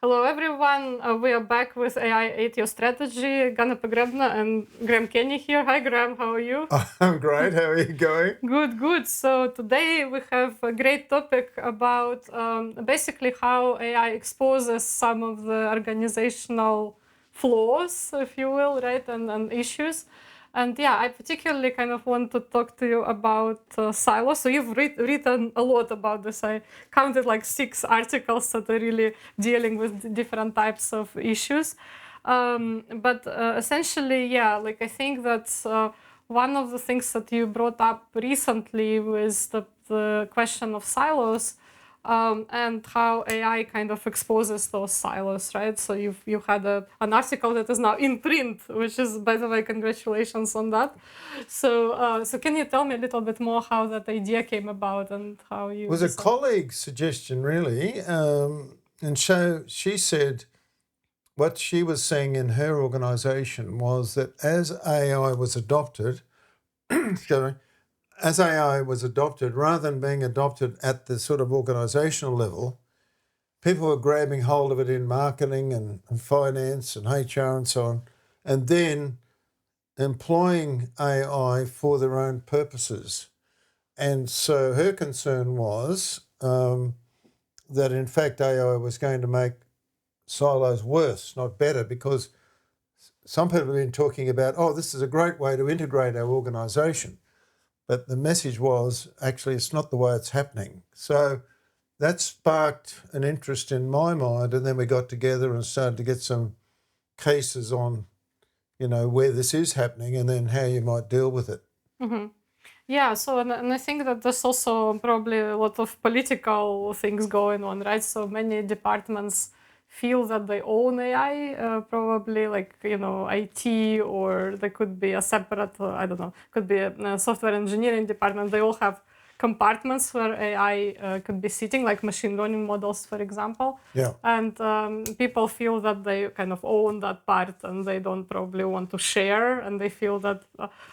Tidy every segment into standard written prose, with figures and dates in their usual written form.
Hello, everyone. We are back with AI 8-year strategy. Ganna Pogrebna and Graham Kenny here. Hi, Graham. How are you? I'm great. How are you going? Good, good. So today we have a great topic about basically how AI exposes some of the organizational flaws, if you will, right, and issues. And yeah, I particularly kind of want to talk to you about silos. So you've written a lot about this. I counted like 6 articles that are really dealing with different types of issues. But essentially, yeah, like I think that's one of the things that you brought up recently was the question of silos. And how AI kind of exposes those silos, right? So you had an article that is now in print, which is, by the way, congratulations on that. So can you tell me a little bit more how that idea came about and how you? It was a colleague's suggestion, really, and so she said what she was seeing in her organisation was that as AI was adopted, rather than being adopted at the sort of organisational level, people were grabbing hold of it in marketing and finance and HR and so on, and then employing AI for their own purposes. And so her concern was that in fact AI was going to make silos worse, not better, because some people have been talking about, oh, this is a great way to integrate our organisation. But the message was, actually, it's not the way it's happening. So that sparked an interest in my mind, and then we got together and started to get some cases on, where this is happening and then how you might deal with it. Mm-hmm. Yeah, so and I think that there's also probably a lot of political things going on, right? So many departments feel that they own AI, probably like, IT, or there could be a separate, I don't know, could be a software engineering department. They all have compartments where AI could be sitting, like machine learning models, for example. Yeah. And people feel that they kind of own that part and they don't probably want to share, and they feel that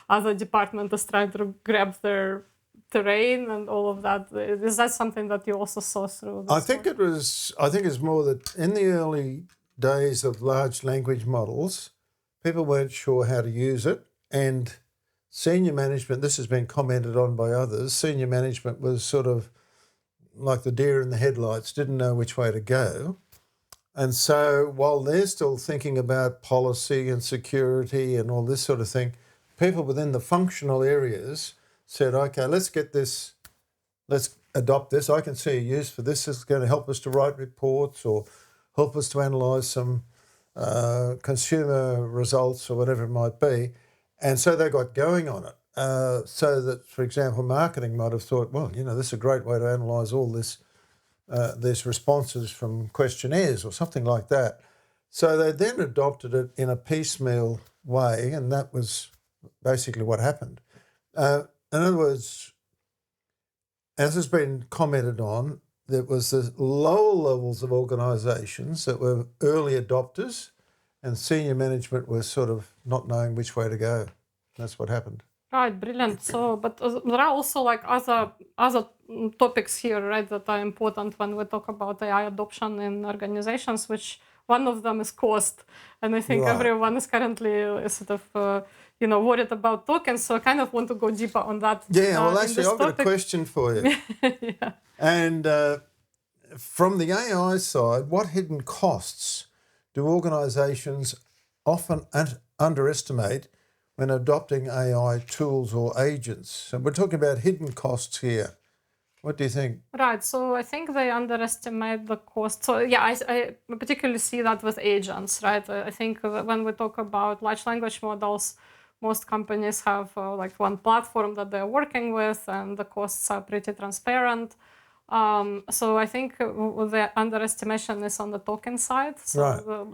other department is trying to grab their terrain and all of that. Is that something that you also saw through this? I think it's more that in the early days of large language models, people weren't sure how to use it, and senior management, this has been commented on by others, senior management was sort of like the deer in the headlights, didn't know which way to go. And so while they're still thinking about policy and security and all this sort of thing, people within the functional areas said, okay, let's adopt this. I can see a use for this. It's going to help us to write reports or help us to analyse some consumer results or whatever it might be. And so they got going on it. So that, for example, marketing might have thought, well, this is a great way to analyse all these responses from questionnaires or something like that. So they then adopted it in a piecemeal way, and that was basically what happened. In other words, as has been commented on, there was the lower levels of organisations that were early adopters, and senior management was sort of not knowing which way to go. That's what happened. Right, brilliant. So, but there are also like other topics here, right, that are important when we talk about AI adoption in organizations, which one of them is cost. And I think everyone is currently sort of, worried about tokens. So I kind of want to go deeper on that. Yeah, well, actually, I've got a question for you. Yeah. And from the AI side, what hidden costs do organisations often underestimate when adopting AI tools or agents? So we're talking about hidden costs here. What do you think? Right. So I think they underestimate the cost. So yeah, I particularly see that with agents, right? I think when we talk about large language models, most companies have like one platform that they're working with, and the costs are pretty transparent. So I think the underestimation is on the token side. So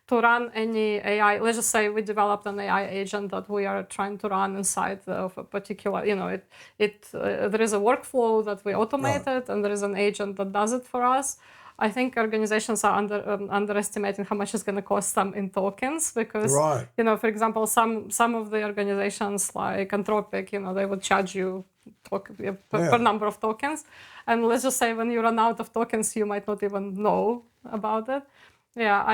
to run any AI, let's just say we developed an AI agent that we are trying to run inside of a particular, there is a workflow that we automated, and there is an agent that does it for us. I think organizations are underestimating how much it's going to cost them in tokens, because, for example, some of the organizations like Anthropic, they would charge you per number of tokens. And let's just say when you run out of tokens, you might not even know about it. Yeah,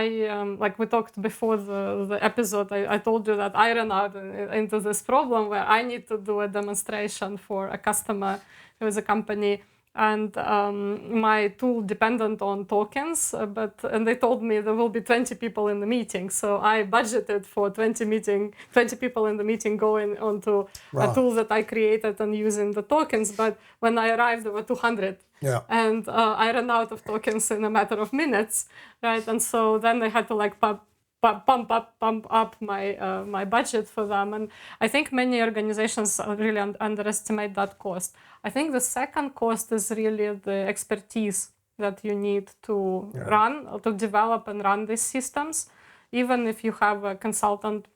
like we talked before the episode, I told you that I ran out into this problem where I need to do a demonstration for a customer who is a company, and my tool dependent on tokens, and they told me there will be 20 people in the meeting, so I budgeted for 20 people in the meeting going onto a tool that I created and using the tokens, but when I arrived there were 200. Yeah. And I ran out of tokens in a matter of minutes, right? And so then I had to like pump up my budget for them. And I think many organizations really underestimate that cost. I think the second cost is really the expertise that you need to to develop and run these systems. Even if you have a consultant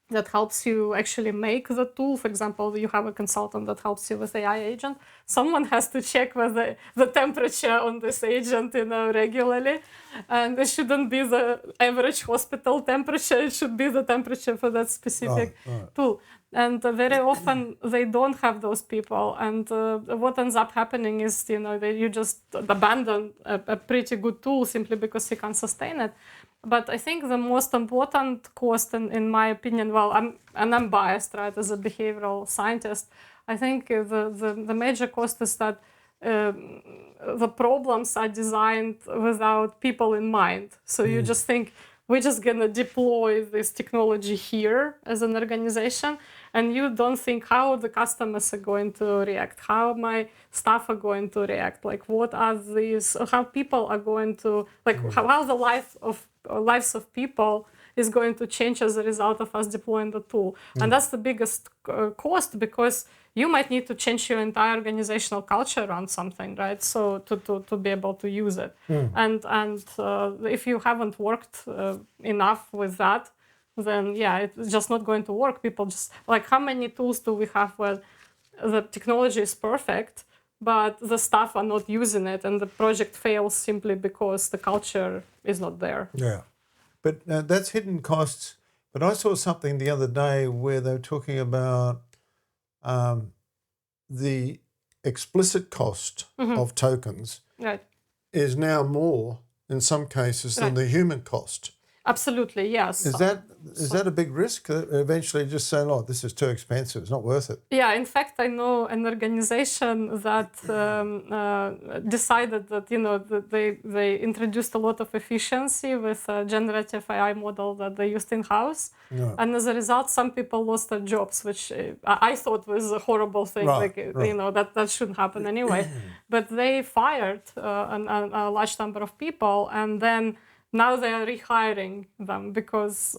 that helps you actually make the tool. For example, you have a consultant that helps you with AI agent. Someone has to check whether the temperature on this agent, regularly. And it shouldn't be the average hospital temperature. It should be the temperature for that specific tool. And very often they don't have those people. And what ends up happening is, you just abandon a pretty good tool simply because you can't sustain it. But I think the most important cost, in my opinion, I'm biased, right, as a behavioral scientist. I think the major cost is that the problems are designed without people in mind. So you just think, we're just going to deploy this technology here as an organization, and you don't think how the customers are going to react, how my staff are going to react, like what are these, how people are going to, like how the lives of people is going to change as a result of us deploying the tool. And that's the biggest cost, because you might need to change your entire organizational culture around something, right? So to be able to use it. And if you haven't worked enough with that, then it's just not going to work. People just, like, how many tools do we have where the technology is perfect, but the staff are not using it, and the project fails simply because the culture is not there? Yeah. But that's hidden costs. But I saw something the other day where they were talking about the explicit cost of tokens is now more, in some cases, than the human cost. Absolutely, yes. Is that a big risk? Eventually just saying, oh, this is too expensive, it's not worth it. Yeah, in fact, I know an organization that decided that, that they introduced a lot of efficiency with a generative AI model that they used in-house. Yeah. And as a result, some people lost their jobs, which I thought was a horrible thing. That shouldn't happen anyway. But they fired a large number of people, and then now they are rehiring them because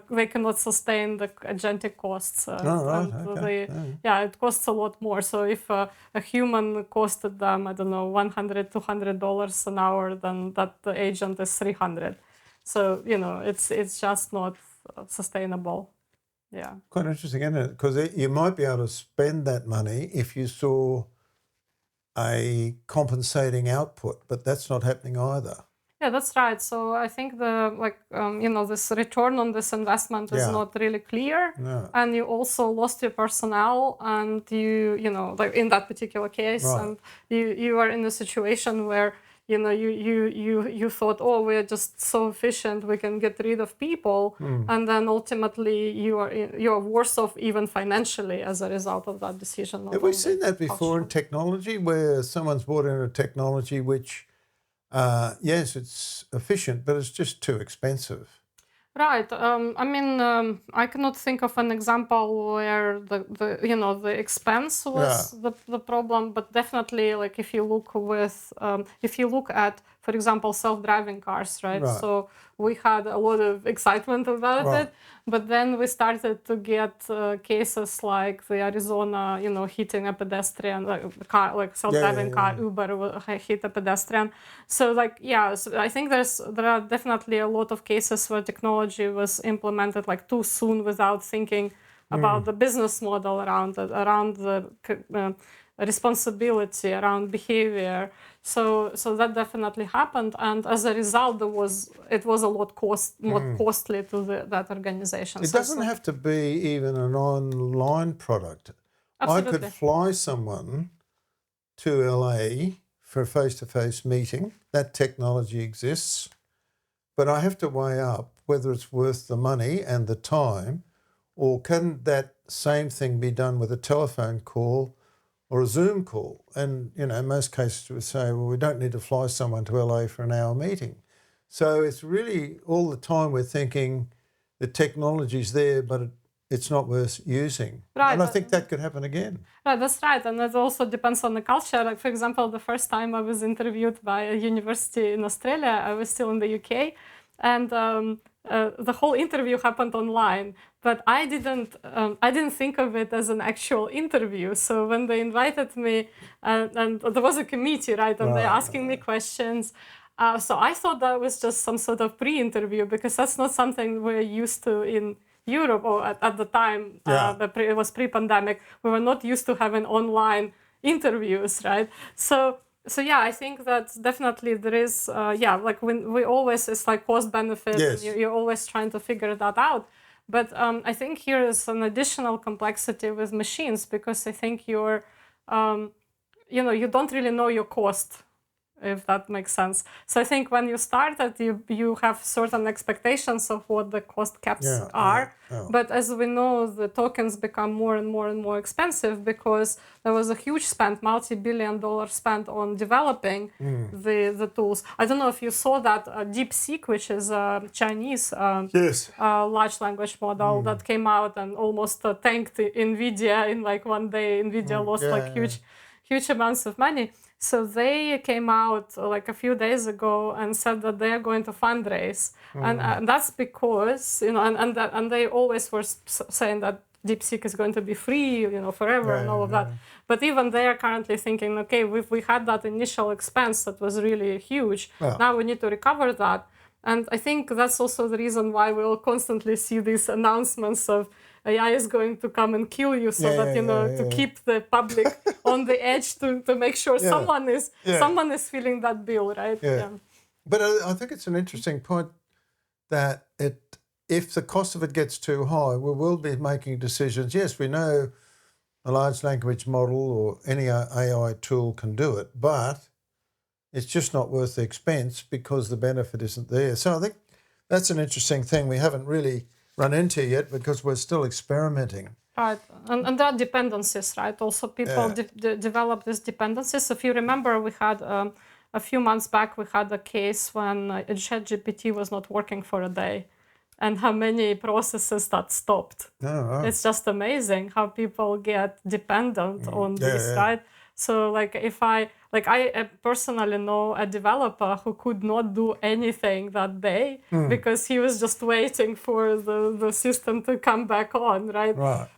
they cannot sustain the agentic costs. It costs a lot more. So if a human costed them, I don't know, $100, $200 an hour, then that the agent is $300. So, it's just not sustainable. Yeah. Quite interesting, isn't it? Because you might be able to spend that money if you saw a compensating output, but that's not happening either. Yeah, that's right. So I think this return on this investment is not really clear, and you also lost your personnel, and like in that particular case, and you are in a situation where you thought, oh, we're just so efficient, we can get rid of people, and then ultimately you are worse off even financially as a result of that decision. Have we seen that before in technology, where someone's brought in a technology which yes, it's efficient, but it's just too expensive? Right. I cannot think of an example where the expense was the problem, but definitely, like if you look at, for example, self-driving cars, right? So we had a lot of excitement about it, but then we started to get cases like the Arizona, hitting a pedestrian, like self-driving car, Uber hit a pedestrian. So so I think there are definitely a lot of cases where technology was implemented like too soon without thinking about the business model around it, around the responsibility, around behavior. So that definitely happened, and as a result, it was a lot more costly to that organization. It doesn't have to be even an online product. I could fly someone to LA for a face-to-face meeting. That technology exists. But I have to weigh up whether it's worth the money and the time, or can that same thing be done with a telephone call or a Zoom call? And, in most cases we say, well, we don't need to fly someone to LA for an hour meeting. So it's really all the time we're thinking the technology's there, but it's not worth using. Right. And I think that could happen again. Right, that's right. And it also depends on the culture. Like, for example, the first time I was interviewed by a university in Australia, I was still in the UK. And the whole interview happened online. But I didn't think of it as an actual interview. So when they invited me, and there was a committee, right? And they're asking me questions. So I thought that was just some sort of pre-interview, because that's not something we're used to in Europe, or at the time, it was pre-pandemic. We were not used to having online interviews, right? So yeah, I think that definitely there is, like when we always, it's like cost benefit. Yes. You're always trying to figure that out. But I think here is an additional complexity with machines, because I think you're, you don't really know your cost, if that makes sense. So I think when you started, you have certain expectations of what the cost caps are. But as we know, the tokens become more and more and more expensive, because there was a huge spend, multi-billion-dollar spend on developing the tools. I don't know if you saw that DeepSeek, which is a Chinese large language model that came out and almost tanked NVIDIA in like one day. NVIDIA lost huge amounts of money. So they came out like a few days ago and said that they are going to fundraise, and that's because and they always were saying that DeepSeek is going to be free, forever and all of that. But even they are currently thinking, okay, we had that initial expense that was really huge. Now we need to recover that, and I think that's also the reason why we will constantly see these announcements of AI is going to come and kill you, so to keep the public on the edge, to make sure someone is feeling that bill, right? But I think it's an interesting point that if the cost of it gets too high, we will be making decisions. Yes, we know a large language model or any AI tool can do it, but it's just not worth the expense because the benefit isn't there. So I think that's an interesting thing we haven't really run into yet, because we're still experimenting. Right, and there are dependencies, right? Also, people develop these dependencies. If you remember, we had a few months back, we had a case when ChatGPT was not working for a day, and how many processes that stopped. It's just amazing how people get dependent on this, right? So I personally know a developer who could not do anything that day because he was just waiting for the system to come back on, right?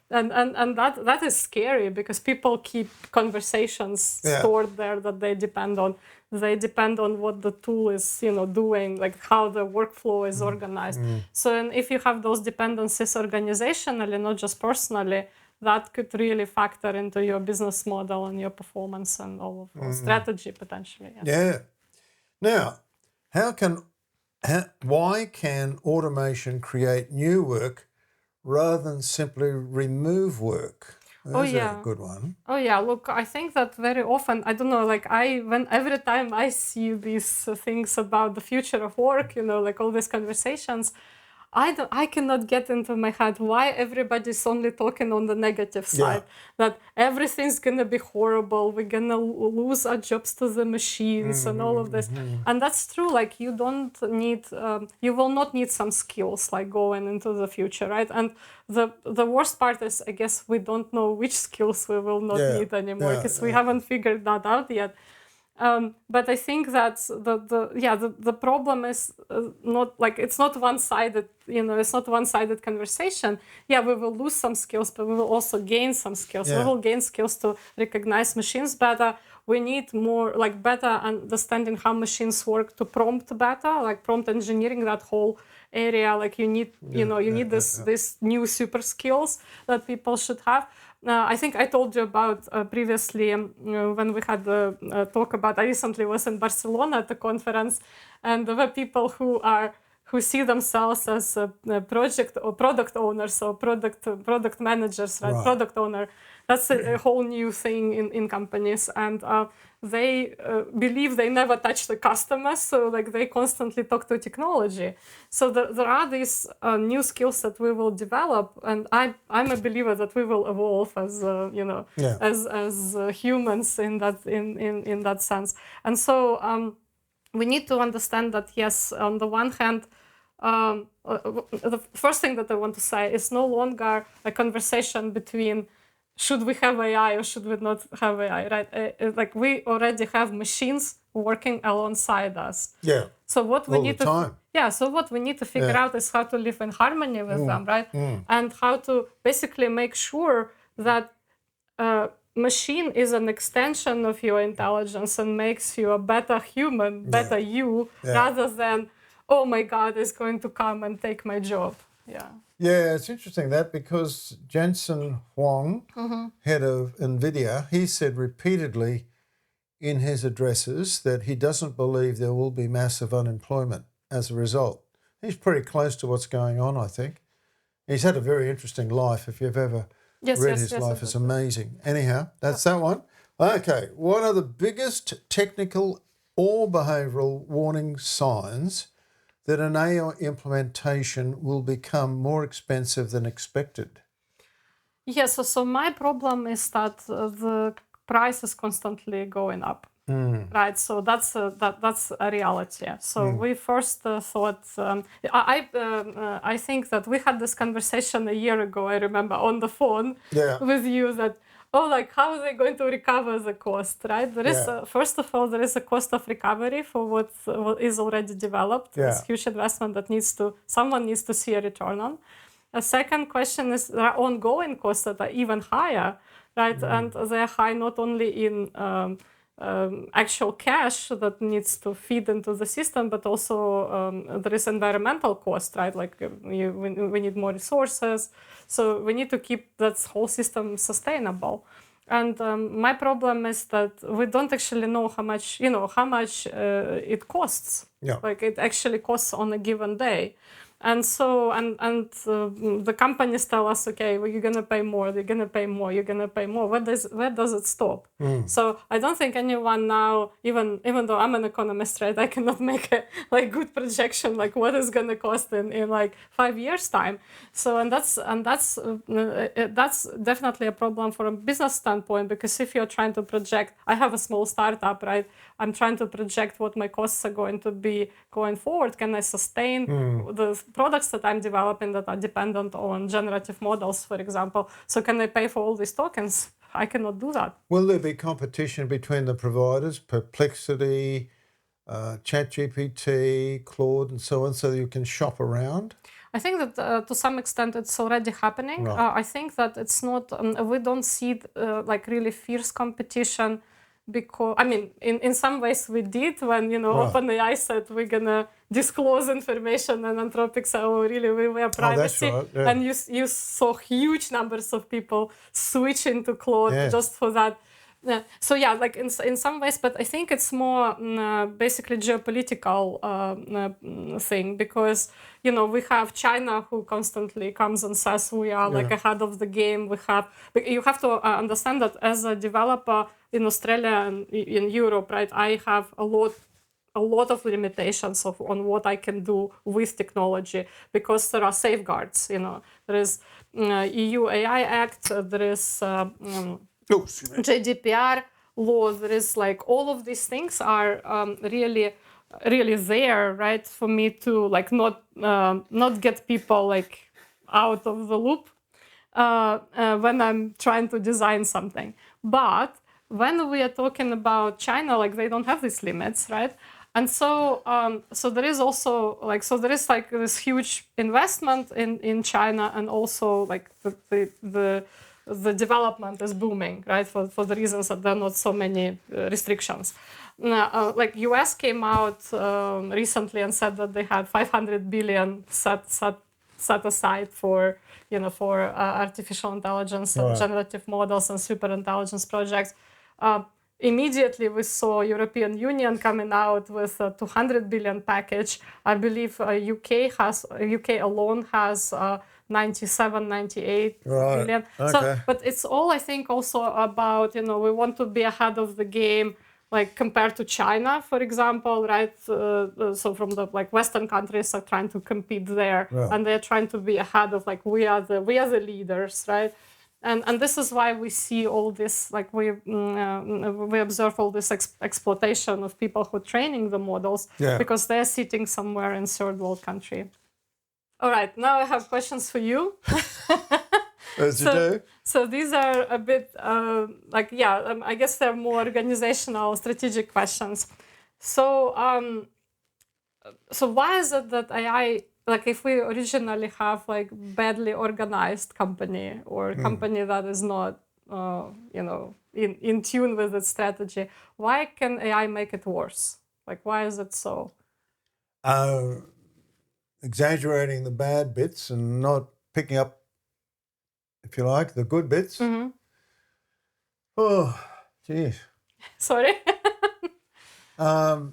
And that is scary, because people keep conversations stored there that they depend on. They depend on what the tool is, doing, like how the workflow is organized. So, and if you have those dependencies organizationally, not just personally, that could really factor into your business model and your performance and all of strategy potentially. Now, why can automation create new work rather than simply remove work? That's a good one. Look, I think that very often, I don't know, every time I see these things about the future of work, like all these conversations, I cannot get into my head why everybody's only talking on the negative side, that everything's gonna be horrible, we're gonna lose our jobs to the machines and all of this. And that's true, like you don't need, you will not need some skills like going into the future, right? And the worst part is, I guess, we don't know which skills we will not need anymore, because we haven't figured that out yet. But I think that the problem is not like, it's not one-sided, it's not one-sided conversation. We will lose some skills, but we will also gain some skills. We will gain skills to recognize machines better. We need more, better understanding how machines work, to prompt better, like prompt engineering, that whole area. Like you need, you need this new super skills that people should have. I think I told you about previously when we had the talk about, I recently was in Barcelona at the conference, and there were people who who see themselves as a project or product owners or product managers, right? Product owner. That's a whole new thing in companies, and they believe they never touch the customers, so like they constantly talk to technology. So there are these new skills that we will develop, and I'm a believer that we will evolve as as humans in that sense. And so we need to understand that, yes, on the one hand, the first thing that I want to say is no longer a conversation between should we have AI or should we not have AI, right? Like we already have machines working alongside us. Yeah. So what we need to figure out is how to live in harmony with them, right? And how to basically make sure that machine is an extension of your intelligence and makes you a better human, better you, rather than, oh my God, it's going to come and take my job. Yeah. Yeah, it's interesting that because Jensen Huang, head of NVIDIA, he said repeatedly in his addresses that he doesn't believe there will be massive unemployment as a result. He's pretty close to what's going on, I think. He's had a very interesting life. If you've ever read his life, it's amazing. Anyhow, that's that one. Okay, what are the biggest technical or behavioural warning signs that an AI implementation will become more expensive than expected? Yes, so my problem is that the price is constantly going up, right? So that's a reality. So we first thought, I think that we had this conversation a year ago, I remember, on the phone with you that, how are they going to recover the cost, right? There is, first of all, there is a cost of recovery for what is already developed. It's huge investment that someone needs to see a return on. A second question is there are ongoing costs that are even higher, right? And they're high not only in actual cash that needs to feed into the system, but also there is environmental cost, right? Like we need more resources. So we need to keep that whole system sustainable. And my problem is that we don't actually know how much it costs. Yeah. Like it actually costs on a given day. And so, the companies tell us, okay, well, you're going to pay more, you're going to pay more, you're going to pay more. Where does it stop? So I don't think anyone now, even though I'm an economist, right, I cannot make a good projection, like what is going to cost in like 5 years time. So, and that's definitely a problem from a business standpoint, because if you're trying to project, I have a small startup, right? I'm trying to project what my costs are going to be going forward. Can I sustain the products that I'm developing that are dependent on generative models, for example? So can I pay for all these tokens? I cannot do that. Will there be competition between the providers, Perplexity, ChatGPT, Claude, and so on, so that you can shop around? I think that to some extent it's already happening. Right. I think that it's not, we don't see really fierce competition, because, I mean, in some ways we did when, OpenAI said we're going to disclose information, and Anthropic said, we were privacy. That's right, yeah. And you saw huge numbers of people switching to Claude just for that. So like in some ways, but I think it's more basically geopolitical thing, because we have China who constantly comes and says we are like ahead of the game. You have to understand that as a developer in Australia and in Europe, right? I have a lot of limitations on what I can do with technology, because there are safeguards. There is EU AI Act. There is GDPR law. There is like all of these things are really there, right, for me to like not get people like out of the loop when I'm trying to design something. But when we are talking about China, like they don't have these limits, right? And so there is also there is like this huge investment in China, and also like the development is booming, right? For the reasons that there are not so many restrictions. Like US came out recently and said that they had 500 billion set aside for artificial intelligence and generative models and super intelligence projects. immediately we saw European Union coming out with a 200 billion package. I believe UK alone has 97, 98 billion. Okay. So, but it's all, I think, also about, we want to be ahead of the game, like compared to China, for example, right? So from the Western countries are trying to compete there, and they're trying to be ahead of we are the leaders, right? And this is why we see all this, we observe all this exploitation of people who are training the models, because they're sitting somewhere in third world country. All right, now I have questions for you. As you do. So these are a bit I guess they're more organizational, strategic questions. So so why is it that AI, if we originally have badly organized company or a company that is not in tune with its strategy, why can AI make it worse? Why is it so? Exaggerating the bad bits and not picking up, if you like, the good bits. Mm-hmm. Oh, geez. Sorry. No,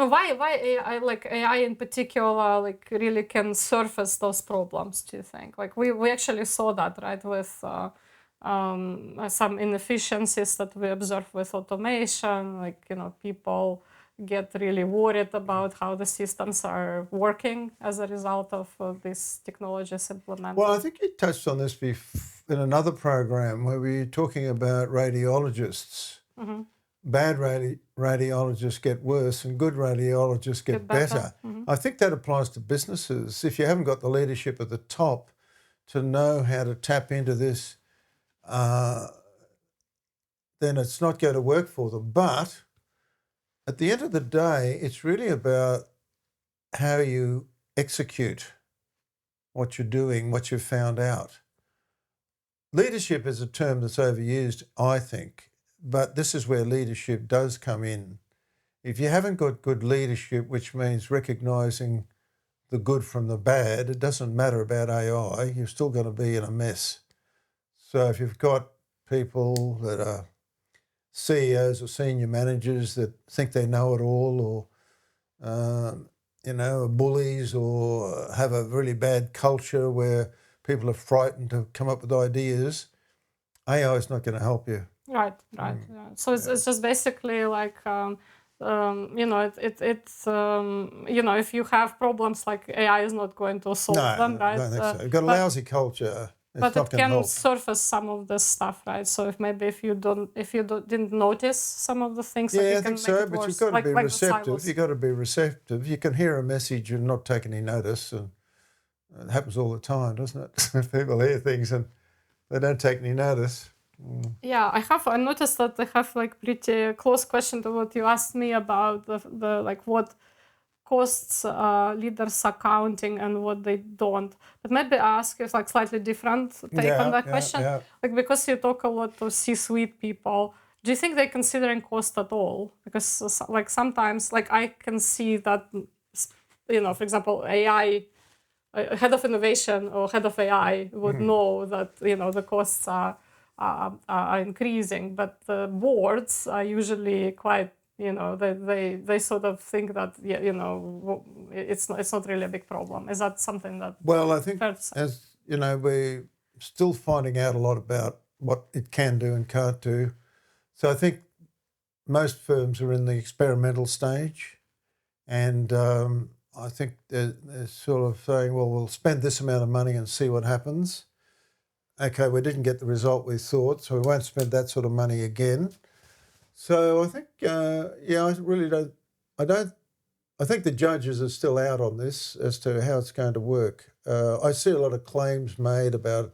why AI, AI in particular, really can surface those problems, do you think? We actually saw that, right, with some inefficiencies that we observe with automation, people get really worried about how the systems are working as a result of these technologies implemented. Well, I think you touched on this in another program where we were talking about radiologists. Mm-hmm. Bad radiologists get worse and good radiologists get better. Mm-hmm. I think that applies to businesses. If you haven't got the leadership at the top to know how to tap into this, then it's not going to work for them. But at the end of the day, it's really about how you execute what you're doing, what you've found out. Leadership is a term that's overused, I think, but this is where leadership does come in. If you haven't got good leadership, which means recognising the good from the bad, it doesn't matter about AI, you're still going to be in a mess. So if you've got people that are CEOs or senior managers that think they know it all, or bullies, or have a really bad culture where people are frightened to come up with ideas, AI is not going to help you. Right. Yeah. So it's just basically if you have problems, AI is not going to solve them, right? I don't think so. You've got a lousy culture. But it can surface some of this stuff, right? So if you didn't notice some of the things, I can think make so. it But worse. you've got to be receptive. You've got to be receptive. You can hear a message and not take any notice, and it happens all the time, doesn't it? People hear things and they don't take any notice. Yeah, I noticed that I have pretty close question to what you asked me about the what costs leaders are counting and what they don't. But maybe I ask you slightly different take on that question. Because you talk a lot to C-suite people, do you think they're considering cost at all? Because sometimes I can see that, for example, AI, head of innovation or head of AI would know that, the costs are increasing, but the boards are usually quite, they sort of think that it's not really a big problem. Is that something that? Well, I think as we're still finding out a lot about what it can do and can't do. So I think most firms are in the experimental stage, and I think they're sort of saying, well, we'll spend this amount of money and see what happens. Okay, we didn't get the result we thought, so we won't spend that sort of money again. So I think, I really don't. I think the judges are still out on this as to how it's going to work. I see a lot of claims made about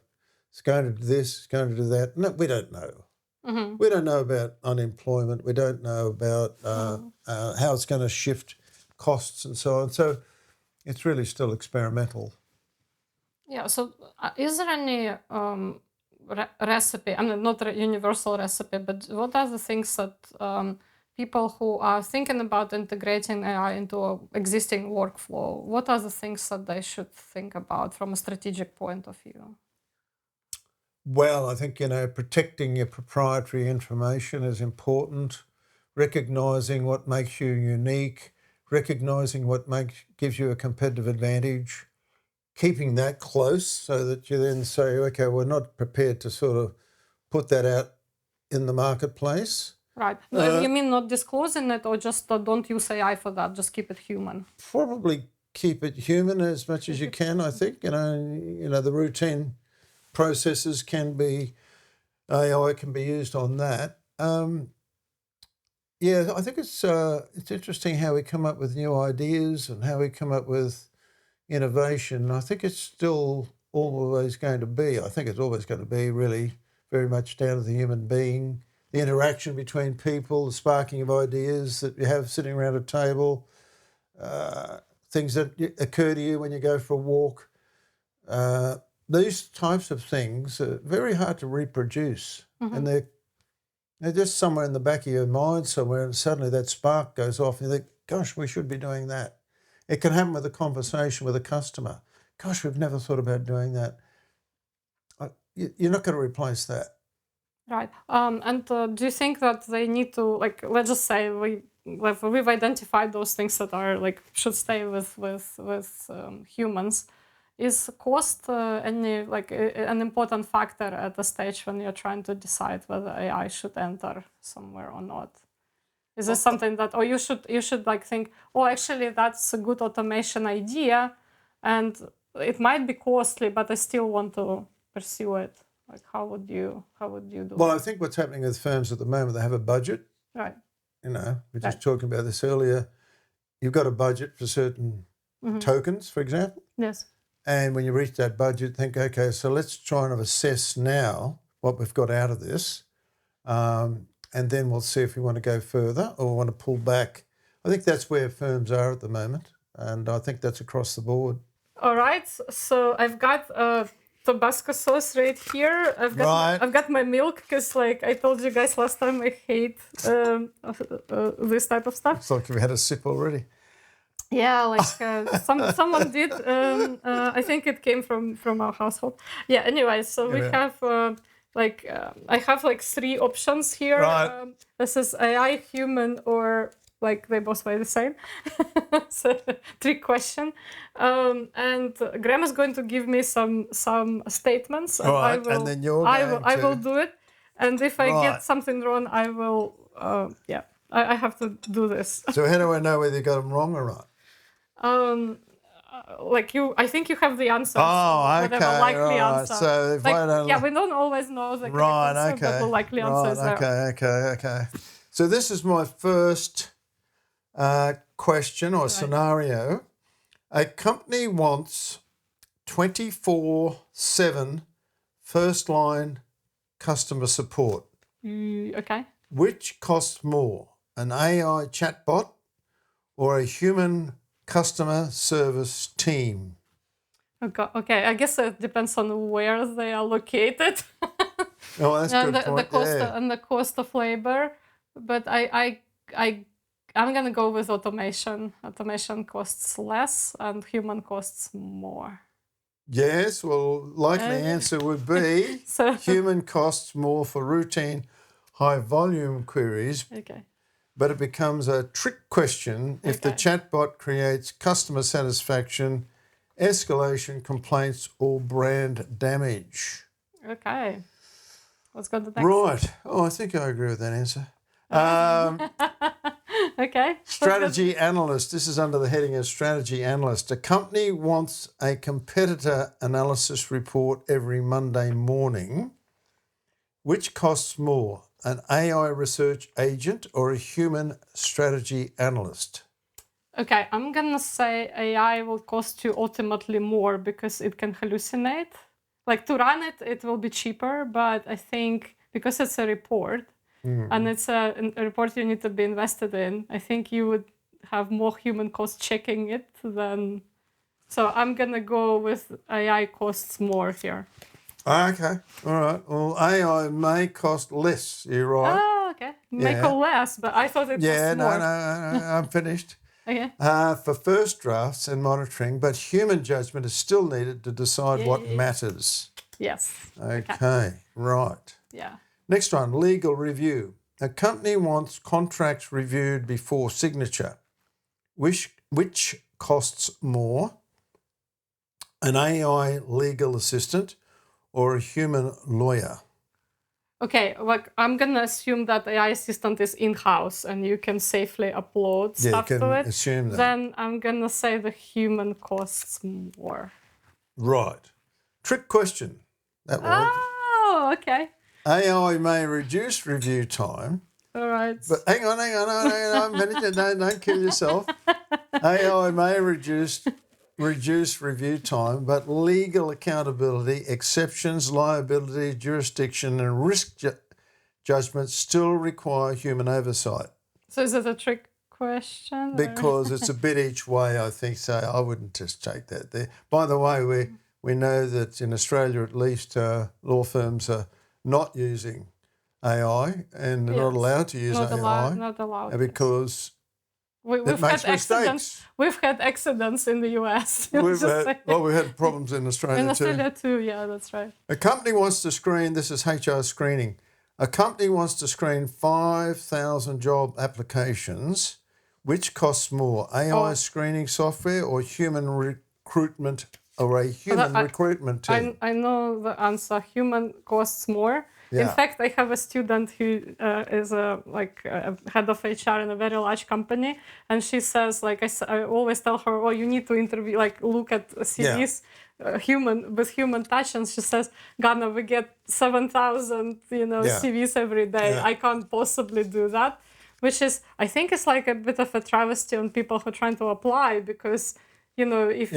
it's going to do this, it's going to do that. No, we don't know. Mm-hmm. We don't know about unemployment. We don't know about how it's going to shift costs and so on. So it's really still experimental. Yeah. So is there any recipe? I mean, not a universal recipe, but what are the things that people who are thinking about integrating AI into an existing workflow, what are the things that they should think about from a strategic point of view? Well, I think, protecting your proprietary information is important, recognising what makes you unique, recognising what gives you a competitive advantage, keeping that close so that you then say, okay, we're not prepared to sort of put that out in the marketplace. Right. You mean not disclosing it, or just don't use AI for that? Just keep it human. Probably keep it human as much as you can, I think. The routine processes AI can be used on that. I think it's interesting how we come up with new ideas and how we come up with innovation. I think it's still always going to be. I think it's always going to be really very much down to the human being, the interaction between people, the sparking of ideas that you have sitting around a table, things that occur to you when you go for a walk. These types of things are very hard to reproduce, and they're just somewhere in the back of your mind somewhere, and suddenly that spark goes off and you think, gosh, we should be doing that. It can happen with a conversation with a customer. Gosh, we've never thought about doing that. You're not going to replace that. Right. And do you think that they need to, like, let's just say we've identified those things that are should stay with humans? Is cost an important factor at the stage when you're trying to decide whether AI should enter somewhere or not? Is this something that, or you should think, oh, actually that's a good automation idea, and it might be costly, but I still want to pursue it. Like, how would you do Well, it? I think what's happening with firms at the moment, they have a budget. Right. We're just talking about this earlier. You've got a budget for certain tokens, for example. Yes. And when you reach that budget, think, okay, so let's try and assess now what we've got out of this. And then we'll see if we want to go further or want to pull back. I think that's where firms are at the moment. And I think that's across the board. All right. So I've got Tabasco sauce right here. I've got my milk because, like I told you guys last time, I hate this type of stuff. It's like we had a sip already. Yeah, someone did. I think it came from our household. Yeah. Anyway, so we have I have 3 options here. Right. This is AI, human, or they both weigh the same. So trick question. And Graham is going to give me some statements. And right, and then I will do it. And if I get something wrong, I will. I have to do this. So how do I know whether you got them wrong or right? I think you have the answer. Oh, okay. Likely right. answer. So if I don't... we don't always know the right, answer, okay. but the likely answer is there. Okay. So this is my first question or scenario. A company wants 24/7 first-line customer support. Okay. Which costs more, an AI chatbot or a human customer service team? Okay, I guess it depends on where they are located. Oh, that's a good point. And the cost of labor. But I'm gonna go with automation. Automation costs less and human costs more. Yes, well, likely answer would be human costs more for routine high volume queries. Okay. But it becomes a trick question if the chatbot creates customer satisfaction, escalation, complaints, or brand damage. Okay. Let's go to the next. Right. Oh, I think I agree with that answer. Okay. Strategy analyst. This is under the heading of strategy analyst. A company wants a competitor analysis report every Monday morning. Which costs more, an AI research agent or a human strategy analyst? Okay, I'm gonna say AI will cost you ultimately more because it can hallucinate. To run it, it will be cheaper, but I think because it's a report and it's a report you need to be invested in, I think you would have more human cost checking it than. So I'm gonna go with AI costs more here. Okay, all right. Well, AI may cost less, you're right. Oh, okay. May cost less, but I thought it cost more. No, I'm finished. Okay. For first drafts and monitoring, but human judgment is still needed to decide what matters. Yes. Okay, right. Yeah. Next one, legal review. A company wants contracts reviewed before signature. Which costs more, an AI legal assistant or a human lawyer? Okay, like I'm gonna assume that AI assistant is in-house and you can safely upload Yeah, you stuff can to it. assume that. Then I'm gonna say the human costs more. Right. Trick question. That was. Oh, okay. AI may reduce review time, All right. but hang on, don't kill yourself. AI may reduce review time, but legal accountability, exceptions, liability, jurisdiction, and risk judgment still require human oversight. So is it a trick question? Because it's a bit each way, I think. So I wouldn't just take that there. By the way, we know that in Australia, at least, law firms are not using AI and they're not allowed to use AI not allowed. because We've it makes had accidents. mistakes. We've had accidents in the US. We've had problems in Australia in too. Australia too. Yeah, that's right. A company wants to screen, this is HR screening, a company wants to screen 5,000 job applications. Which costs more, AI screening software or human recruitment or a human recruitment team? I know the answer. Human costs more. Yeah. In fact, I have a student who is a head of HR in a very large company, and she says, like I always tell her, oh, you need to interview, like look at CVs, with human touch, and she says, Ganna, we get 7,000 CVs every day. Yeah. I can't possibly do that, which is, I think, it's like a bit of a travesty on people who are trying to apply because. If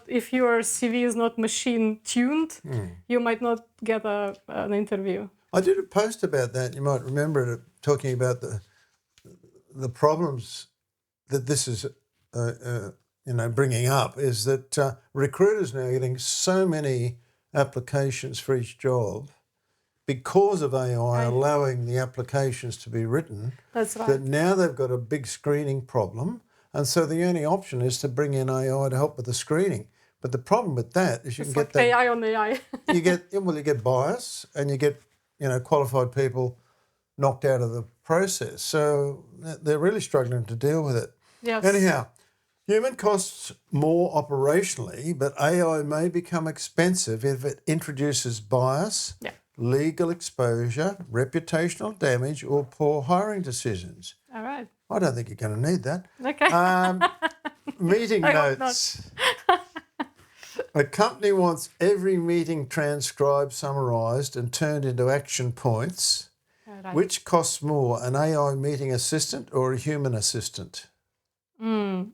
if your CV is not machine tuned, you might not get an interview. I did a post about that. You might remember it, talking about the problems that this is, bringing up. Is that recruiters now are getting so many applications for each job because of AI allowing the applications to be written. That's right. That now they've got a big screening problem. And so the only option is to bring in AI to help with the screening. But the problem with that is you can get that AI on AI. you get bias and you get qualified people knocked out of the process. So they're really struggling to deal with it. Yes. Anyhow, human costs more operationally, but AI may become expensive if it introduces bias, legal exposure, reputational damage, or poor hiring decisions. All right. I don't think you're going to need that. Okay. Meeting notes. A company wants every meeting transcribed, summarised and turned into action points. Right. Which costs more, an AI meeting assistant or a human assistant?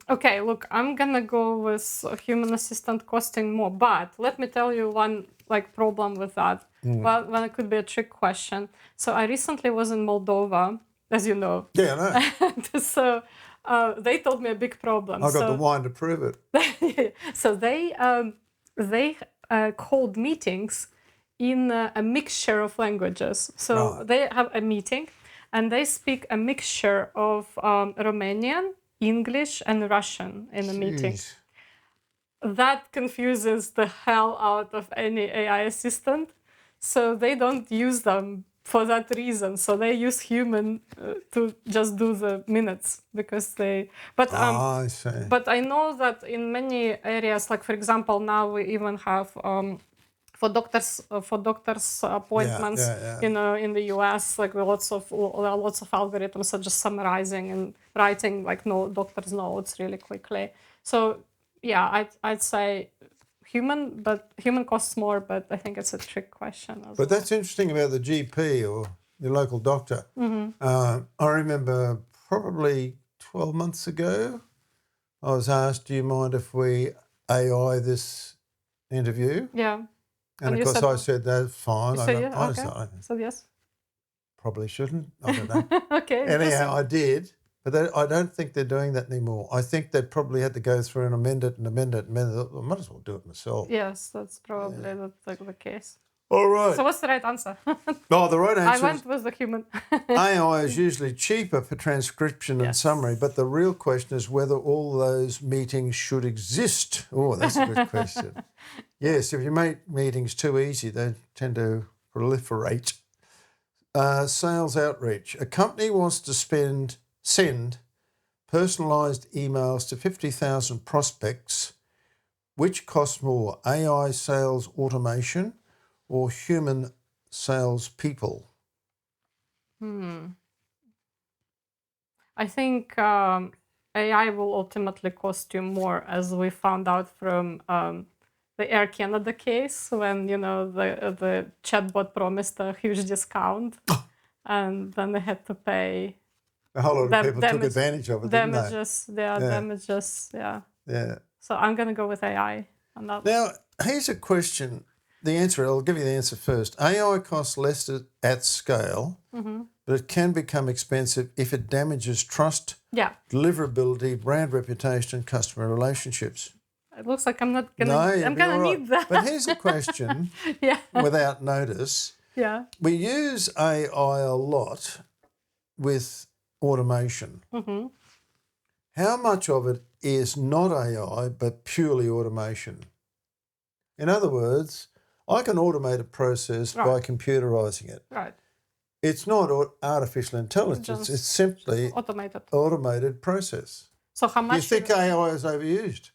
Okay, look, I'm going to go with a human assistant costing more. But let me tell you one problem with that. Well, it could be a trick question. So I recently was in Moldova, as you know. Yeah, I know. So they told me a big problem. I got the wine to prove it. So they hold meetings in a mixture of languages. So they have a meeting and they speak a mixture of Romanian, English, and Russian in a meeting. That confuses the hell out of any AI assistant. So they don't use them for that reason. So they use human to just do the minutes because they. But I see. But I know that in many areas, like for example, now we even have for doctors appointments, in the US, like lots of algorithms are just summarizing and writing doctor's notes really quickly. So yeah, I'd say human costs more, but I think it's a trick question. But that's interesting about the GP or your local doctor. I remember probably 12 months ago, I was asked, do you mind if we AI this interview? Yeah. And of course I said, that's fine. You said okay. So yes. Probably shouldn't. I don't know. Okay. Anyhow, I did. But I don't think they're doing that anymore. I think they probably had to go through and amend it. I might as well do it myself. Yes, that's probably the case. All right. So what's the right answer? Oh, the right I answer went is with the human. AI is usually cheaper for transcription and Yes. summary, but the real question is whether all those meetings should exist. Oh, that's a good question. Yes, if you make meetings too easy, they tend to proliferate. Sales outreach. A company wants to send personalised emails to 50,000 prospects. Which costs more, AI sales automation or human sales people? I think AI will ultimately cost you more, as we found out from the Air Canada case, when the chatbot promised a huge discount, and then they had to pay A whole lot of people took advantage of it, didn't they? damages. Yeah, damages. Yeah. Yeah. So I'm gonna go with AI on that. Now, here's a question. I'll give you the answer first. AI costs less at scale, but it can become expensive if it damages trust, deliverability, brand reputation, and customer relationships. It looks like I'm not gonna. No, I'm gonna need that. But here's a question. Without notice. Yeah. We use AI a lot with automation. How much of it is not AI but purely automation? In other words, I can automate a process by computerizing it. Right. It's not artificial intelligence. It's simply automated process. So how much? Do you think AI is overused?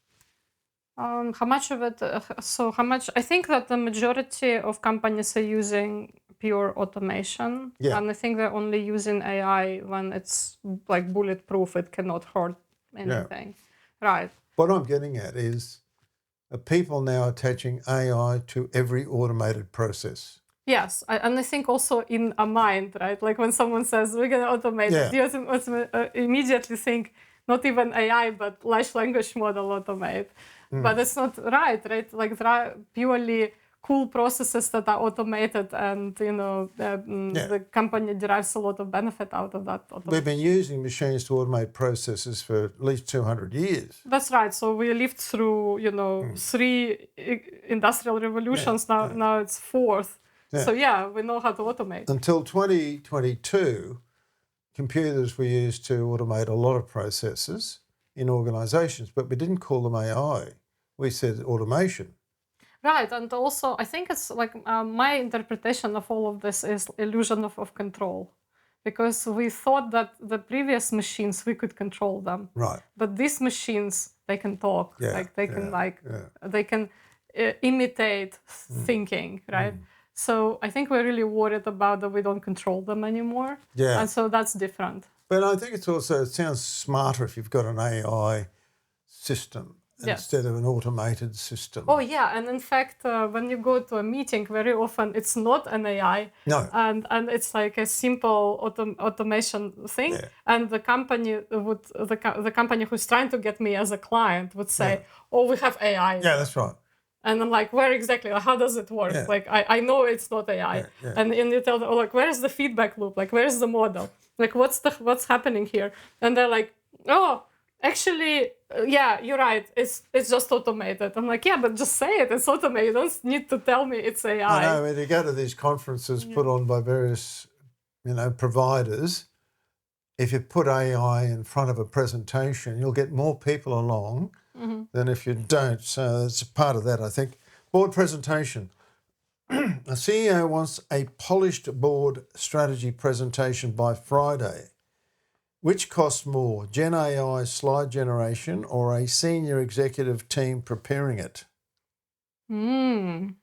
How much of it? How much? I think that the majority of companies are using pure automation, and I think they're only using AI when it's like bulletproof. It cannot hurt anything. Right. What I'm getting at is, are people now attaching AI to every automated process? Yes, and I think also in a mind, right? Like when someone says we're going to automate, you immediately think not even AI, but large language model automate. But it's not right? Like there are purely cool processes that are automated, and the company derives a lot of benefit out of that. We've been using machines to automate processes for at least 200 years. That's right. So we lived through, 3 industrial revolutions. Now it's 4th. Yeah. So we know how to automate. Until 2022, computers were used to automate a lot of processes in organisations, but we didn't call them AI. We said automation. Right, and also I think it's like my interpretation of all of this is illusion of control, because we thought that the previous machines we could control them. Right. But these machines, they can talk, they can imitate thinking, right? So I think we're really worried about that we don't control them anymore. Yeah. And so that's different. But I think it sounds smarter if you've got an AI system instead of an automated system. Oh, yeah. And in fact, when you go to a meeting, very often it's not an AI. No. And it's like a simple automation thing. Yeah. And the company the company who's trying to get me as a client would say, oh, we have AI. Yeah, that's right. And I'm like, where exactly? How does it work? Yeah. Like, I know it's not AI. Yeah, yeah. And you tell them, like, where's the feedback loop? Like, where's the model? Like, what's happening here? And they're like, oh, actually, you're right. It's just automated. I'm like, yeah, but just say it. It's automated. You don't need to tell me it's AI. I know. When you go to these conferences put on by various, providers, if you put AI in front of a presentation, you'll get more people along than if you don't. So it's a part of that, I think. Board presentation. A CEO wants a polished board strategy presentation by Friday. Which costs more, Gen AI slide generation or a senior executive team preparing it? Again,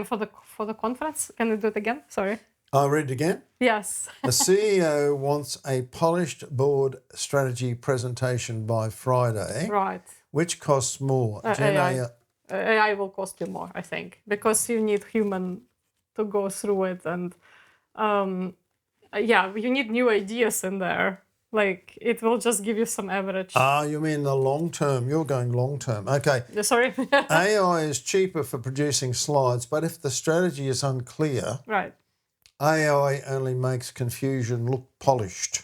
for the conference? Can you do it again? Sorry. I'll read it again. Yes. A CEO wants a polished board strategy presentation by Friday. Right. Which costs more? AI will cost you more, I think, because you need human to go through it, and you need new ideas in there. Like, it will just give you some average. You mean the long term? You're going long term. Okay. Sorry. AI is cheaper for producing slides, but if the strategy is unclear, right, AI only makes confusion look polished.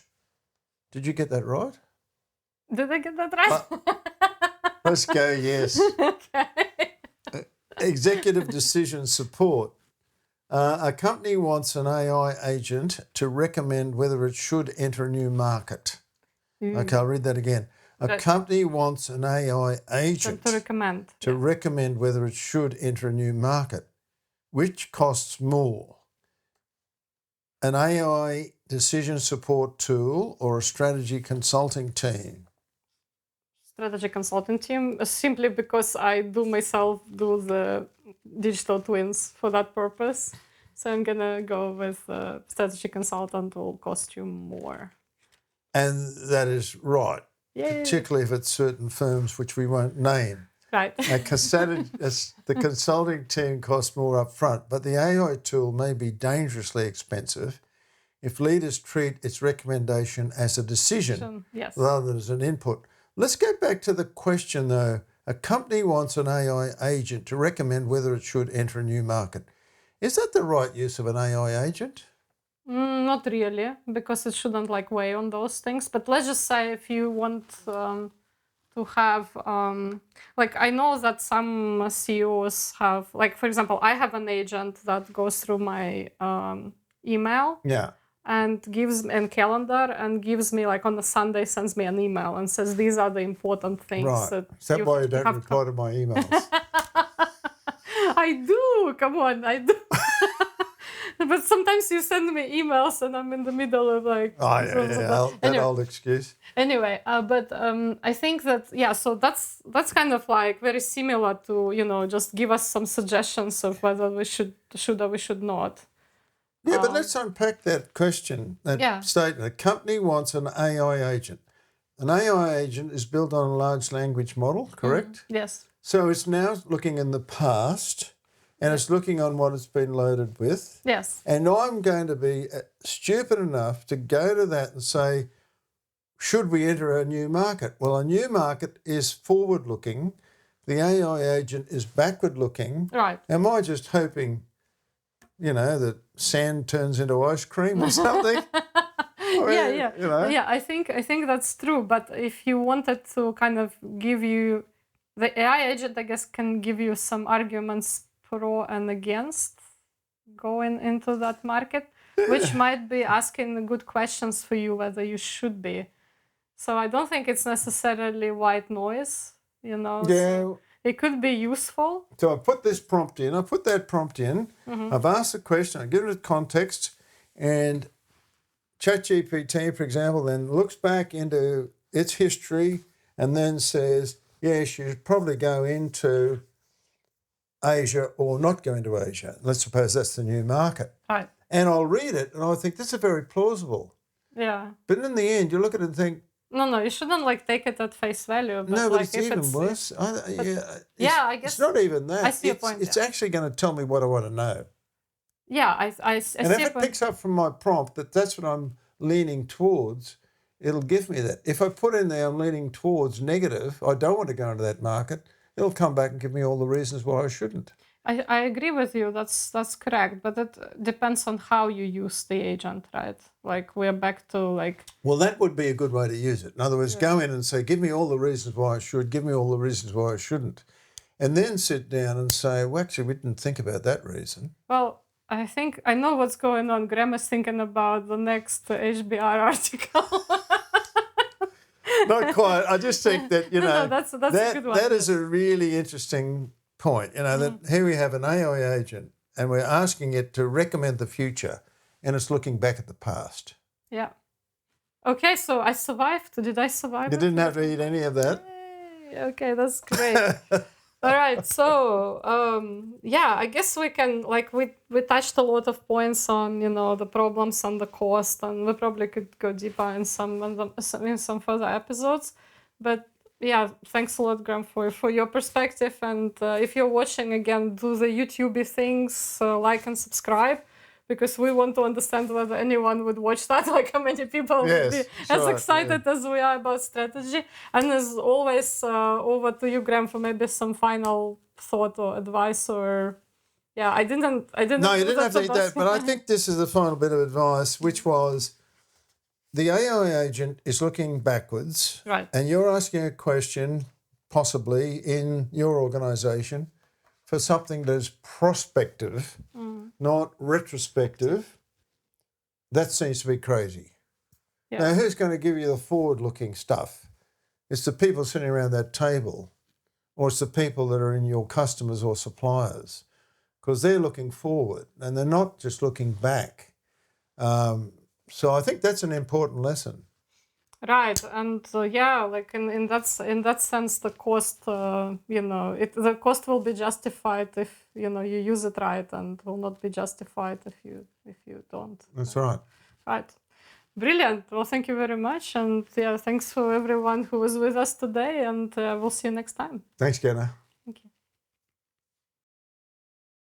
Did you get that right? Did I get that right? Let's go, yes. Okay. executive decision support. A company wants an AI agent to recommend whether it should enter a new market. Okay, I'll read that again. A company wants an AI agent to recommend. Recommend whether it should enter a new market. Which costs more? An AI decision support tool or a strategy consulting team? Strategy consulting team, simply because I myself do the digital twins for that purpose. So I'm going to go with strategy consultant will cost you more. And that is right. Yay. Particularly if it's certain firms which we won't name. Right. The consulting team costs more up front, but the AI tool may be dangerously expensive if leaders treat its recommendation as a decision rather than as an input. Let's go back to the question, though. A company wants an AI agent to recommend whether it should enter a new market. Is that the right use of an AI agent? Not really, because it shouldn't weigh on those things. But let's just say if you want to have, I know that some CEOs have, for example, I have an agent that goes through my email. Yeah. And calendar and gives me on a Sunday sends me an email and says these are the important things. Right. Is that why you don't reply to my emails? I do. Come on, I do. But sometimes you send me emails and I'm in the middle of that old excuse. Anyway, but I think that so that's kind of very similar to just give us some suggestions of whether we should or we should not. Yeah, but let's unpack that question, that statement. A company wants an AI agent. An AI agent is built on a large language model, correct? Yes. So it's now looking in the past and it's looking on what it's been loaded with. Yes. And I'm going to be stupid enough to go to that and say, should we enter a new market? Well, a new market is forward-looking. The AI agent is backward-looking. Right. Am I just hoping, that sand turns into ice cream or something? I think that's true. But if you wanted to kind of give you, the AI agent, I guess, can give you some arguments pro and against going into that market, which might be asking good questions for you whether you should be. So I don't think it's necessarily white noise, Yeah. So it could be useful. So I put this prompt in, I put that prompt in, I've asked the question, I give it context, and ChatGPT, for example, then looks back into its history and then says, yes, you should probably go into Asia or not go into Asia. Let's suppose that's the new market. Right. And I'll read it and I think this is very plausible. Yeah. But in the end, you look at it and think, no, you shouldn't take it at face value. But no, but it's even worse. I guess it's not even that. I see your point. It's actually going to tell me what I want to know. Yeah, I see. And if it picks up from my prompt that's what I'm leaning towards, it'll give me that. If I put in there I'm leaning towards negative, I don't want to go into that market, it'll come back and give me all the reasons why I shouldn't. I agree with you. That's correct. But it depends on how you use the agent, right? We're back to Well, that would be a good way to use it. In other words, go in and say, give me all the reasons why I should, give me all the reasons why I shouldn't. And then sit down and say, well, actually, we didn't think about that reason. Well, I think I know what's going on. Graham is thinking about the next HBR article. Not quite. I just think that, that's a good one. That is a really interesting point. That here we have an AI agent and we're asking it to recommend the future and it's looking back at the past. Yeah. Okay, so I survived. Did I survive? You didn't have to eat any of that. Yay. Okay, that's great. All right, so I guess we can we touched a lot of points on the problems and the cost, and we probably could go deeper in some further episodes. But thanks a lot, Graham, for your perspective. And if you're watching again, do the YouTube things, like and subscribe, because we want to understand whether anyone would watch that, how many people would be as excited as we are about strategy. And as always, over to you, Graham, for maybe some final thought or advice or... Yeah, I didn't... No, you didn't have to eat that, but I think this is the final bit of advice, which was the AI agent is looking backwards. Right. And you're asking a question, possibly, in your organisation. for something that is prospective, not retrospective, that seems to be crazy. Yeah. Now, who's going to give you the forward-looking stuff? It's the people sitting around that table, or it's the people that are in your customers or suppliers, because they're looking forward and they're not just looking back. So I think that's an important lesson. Right, and like in that sense, the cost, the cost will be justified if you use it right, and will not be justified if you don't. That's right. Right. Brilliant. Well, thank you very much, and thanks for everyone who was with us today, and we'll see you next time. Thanks, Ganna.